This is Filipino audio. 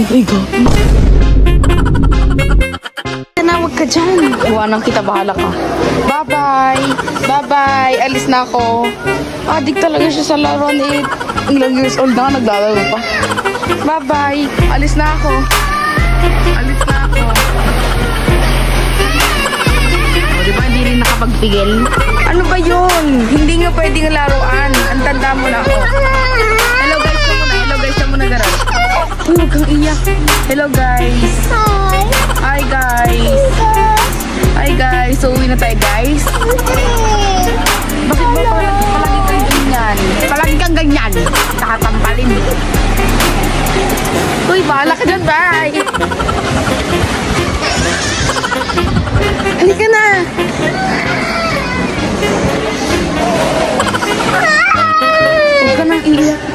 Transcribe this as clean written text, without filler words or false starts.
Ego. Tinawag ka dyan. Iwanan kita, bahala ka. Bye-bye. Bye-bye. Alis na ako. Adik talaga siya sa laruan eh. Ilang years old na naglalaro pa. Bye-bye. Alis na ako. Alis na ako. O, diba hindi rin nakapagpigil? Ano ba yun? Hindi nga pwedeng laruan. Ang tanda mo na ako. Hello guys ka muna. Hello guys ka muna, Garal. Uy, huwag kang iyak. Hello guys. Hi guys. Hi guys. So, uwi na tayo guys. Bakit ba palagi kang ganyan? Palagi kang ganyan. Nakatampalin. Uy, bahala ka dyan. Bye. Halika na. Huwag ka nang iiyak.